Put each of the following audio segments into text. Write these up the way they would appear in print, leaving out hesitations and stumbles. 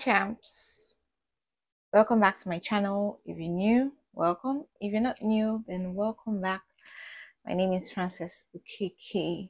champs, welcome back to my channel. If you're new, welcome. If you're not new, then welcome back. My name is Frances Ukeke.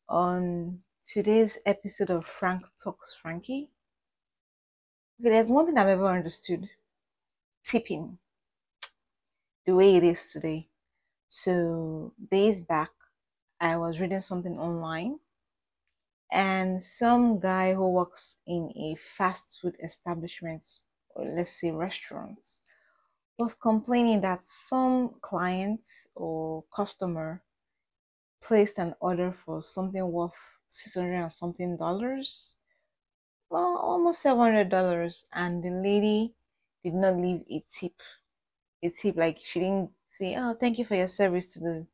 On today's episode of Frank Talks Frankie, okay, there's one thing I've ever understood: tipping, the way it is today. So days back, I was reading something online, and some guy who works in a fast food establishment, or let's say restaurants, was complaining that some client or customer placed an order for something worth 600 and something dollars, well, almost $700, and the lady did not leave a tip. Like she didn't say, "Oh, thank you for your service" to the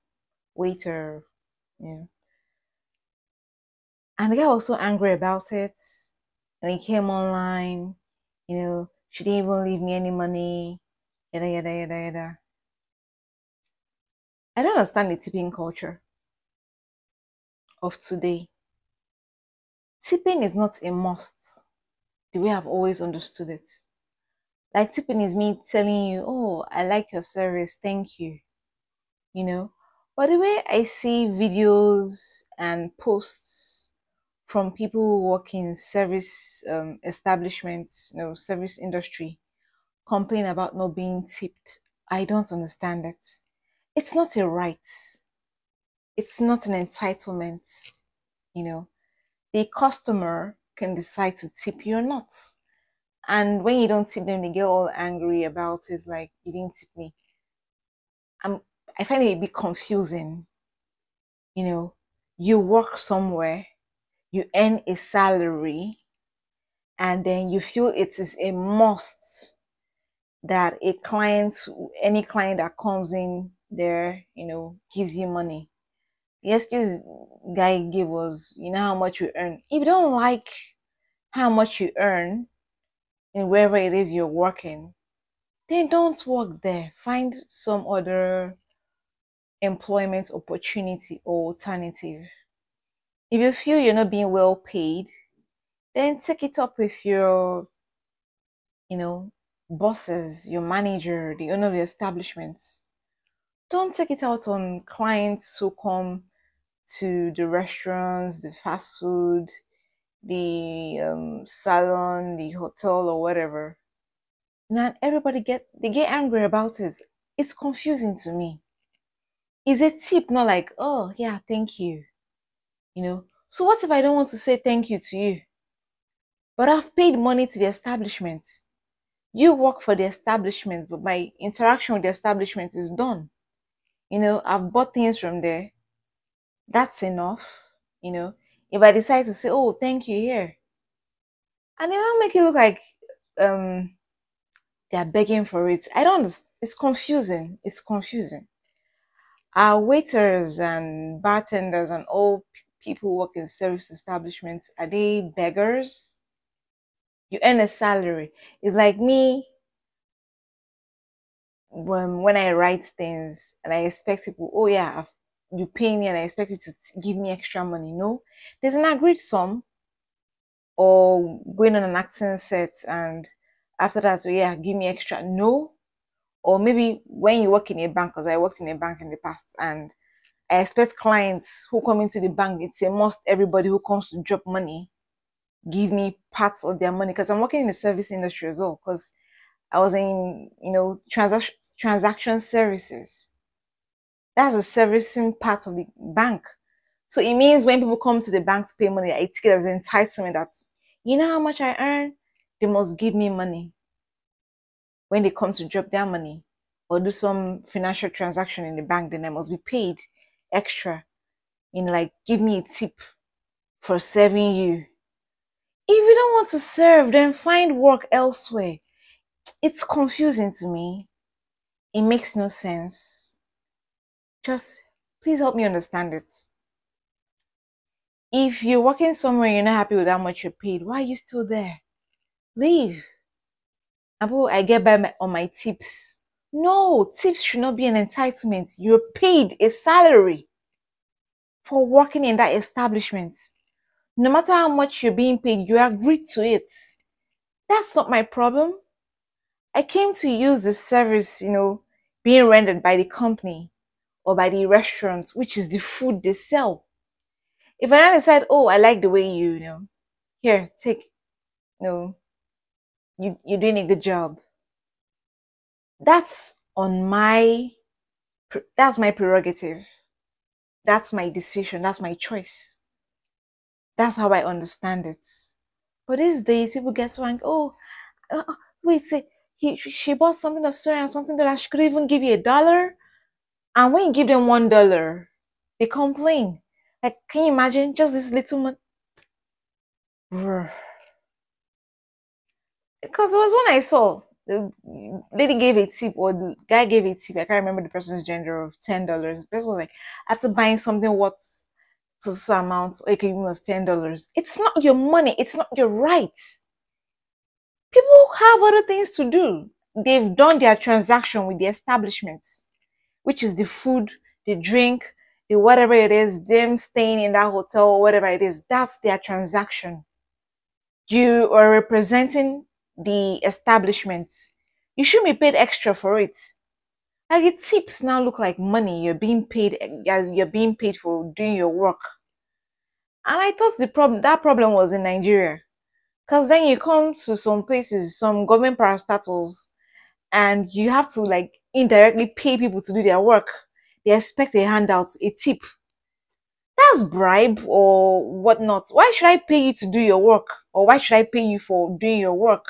waiter. Yeah. And the guy was so angry about it, and he came online. She didn't even leave me any money. Yada yada yada yada. I don't understand the tipping culture of today. Tipping is not a must the way I've always understood it. Like, tipping is me telling you, "Oh, I like your service, thank you." You know? But the way I see videos and posts from people who work in service establishments, service industry, complain about not being tipped, I don't understand it. It's not a right. It's not an entitlement, you know. The customer can decide to tip you or not. And when you don't tip them, they get all angry about it, like, "You didn't tip me." I find it a bit confusing. You work somewhere, you earn a salary, and then you feel it is a must that any client that comes in there, gives you money. The excuse guy gave was, how much you earn. If you don't like how much you earn in wherever it is you're working, then don't work there. Find some other employment opportunity or alternative. If you feel you're not being well paid, then take it up with your, bosses, your manager, the owner of the establishment. Don't take it out on clients who come to the restaurants, the fast food, the salon, the hotel, or whatever. Now everybody get angry about it. It's confusing to me. Is a tip not like, "Oh yeah, thank you"? So what if I don't want to say thank you to you, but I've paid money to the establishment? You work for the establishment, but my interaction with the establishment is done. I've bought things from there. That's enough. If I decide to say, "Oh, thank you" here, and it will make it look like um they're begging for it. I don't understand. It's confusing. Our waiters and bartenders and all people who work in service establishments, are they beggars? You earn a salary. It's like me when I write things and I expect people, "Oh yeah, you pay me and I expect you to give me extra money." No, there's an agreed sum. Or going on an acting set and after that, "So yeah, give me extra." No. Or maybe when you work in a bank, because I worked in a bank in the past, and I expect clients who come into the bank, it's a must everybody who comes to drop money give me parts of their money, because I'm working in the service industry as well, because I was in, transaction services. That's the servicing part of the bank. So it means when people come to the bank to pay money, I take it as an entitlement that, how much I earn, they must give me money when they come to drop their money or do some financial transaction in the bank. Then I must be paid extra, like, give me a tip for serving you. If you don't want to serve, then find work elsewhere. It's confusing to me. It makes no sense. Just please help me understand it. If you're working somewhere, you're not happy with how much you're paid, why are you still there? Leave. I get by on my tips. No, tips should not be an entitlement. You're paid a salary for working in that establishment. No matter how much you're being paid, you agreed to it. That's not my problem. I came to use the service, being rendered by the company or by the restaurant, which is the food they sell. If I now decide, oh, I like the way here, take, you're doing a good job. That's that's my prerogative. That's my decision. That's my choice. That's how I understand it. But these days, people get so angry. Oh, wait, say she bought something of certain and something that she could even give you $1. And when you give them $1, they complain. Like, can you imagine just this little because it was when I saw the lady gave a tip or the guy gave a tip. I can't remember the person's gender of $10. The person was like, after buying something worth so amount, or you can even was $10. It's not your money, it's not your right. People have other things to do. They've done their transaction with the establishments, which is the food, the drink, the whatever it is, them staying in that hotel or whatever it is. That's their transaction. You are representing the establishment. You should be paid extra for it. Like the tips now look like money. You're being paid for doing your work. And I thought that problem was in Nigeria. Because then you come to some places, some government parastatals, and you have to like indirectly pay people to do their work. They expect a handout, a tip. That's bribe or whatnot. Why should I pay you to do your work? Or why should I pay you for doing your work?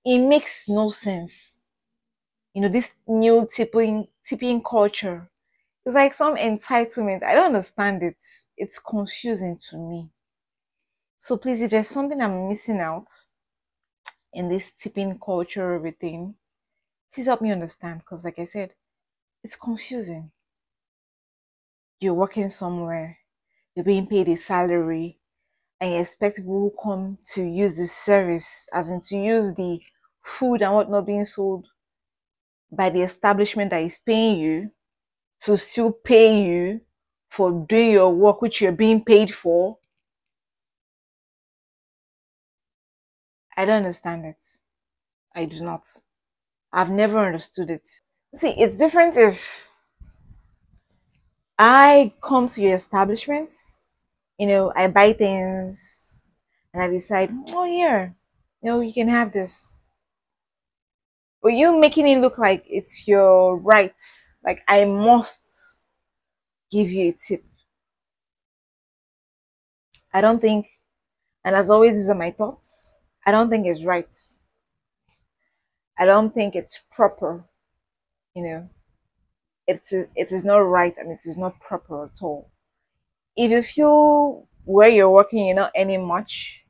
It makes no sense. This new tipping culture. It's like some entitlement. I don't understand it. It's confusing to me. So please, if there's something I'm missing out in this tipping culture, everything, please help me understand. Because like I said, it's confusing. You're working somewhere, you're being paid a salary, and you expect people who come to use the service, as in to use the food and whatnot being sold by the establishment that is paying you, to still pay you for doing your work which you're being paid for. I don't understand it. I do not. I've never understood it. See, it's different if I come to your establishment, I buy things and I decide, oh, here, you can have this. But you making it look like it's your right, like I must give you a tip. I don't think, and as always, these are my thoughts. I don't think it's right. I don't think it's proper. You know, it is not right and it is not proper at all. If you feel where you're working you're not earning much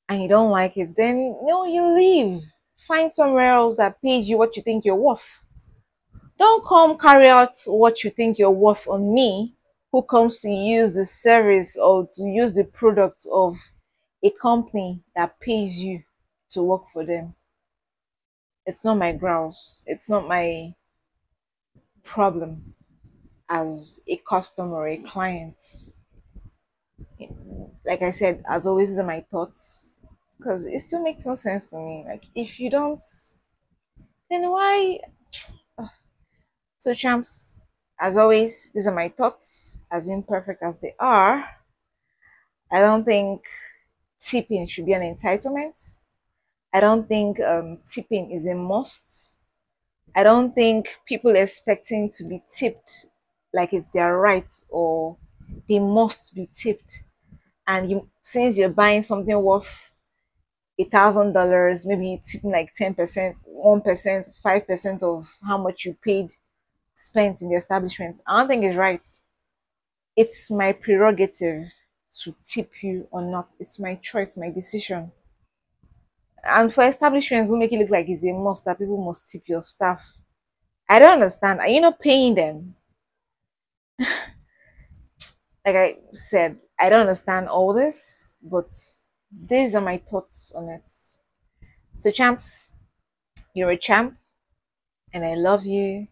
and you don't like it, then you leave. Find somewhere else that pays you what you think you're worth. Don't come carry out what you think you're worth on me, who comes to use the service or to use the product of a company that pays you to work for them. It's not my grouse. It's not my problem as a customer or a client. Like I said, as always, these are my thoughts because it still makes no sense to me. Like, if you don't, then why? So, champs, as always, these are my thoughts, as imperfect as they are. I don't think tipping should be an entitlement. I don't think tipping is a must. I don't think people expecting to be tipped like it's their right or they must be tipped. And since you're buying something worth $1,000, maybe you tipping like 10%, 1%, 5% of how much you paid spent in the establishment. I don't think it's right. It's my prerogative to tip you or not. It's my choice, my decision. And for establishments who make it look like it's a must that people must tip your staff, I don't understand. Are you not paying them? Like I said, I don't understand all this, but these are my thoughts on it. So, champs, you're a champ, and I love you.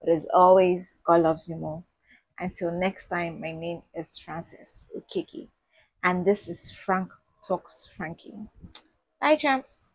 But as always, God loves you more. Until next time, my name is Francis Ukiki, and this is Frank Talks Frankie. Bye, champs.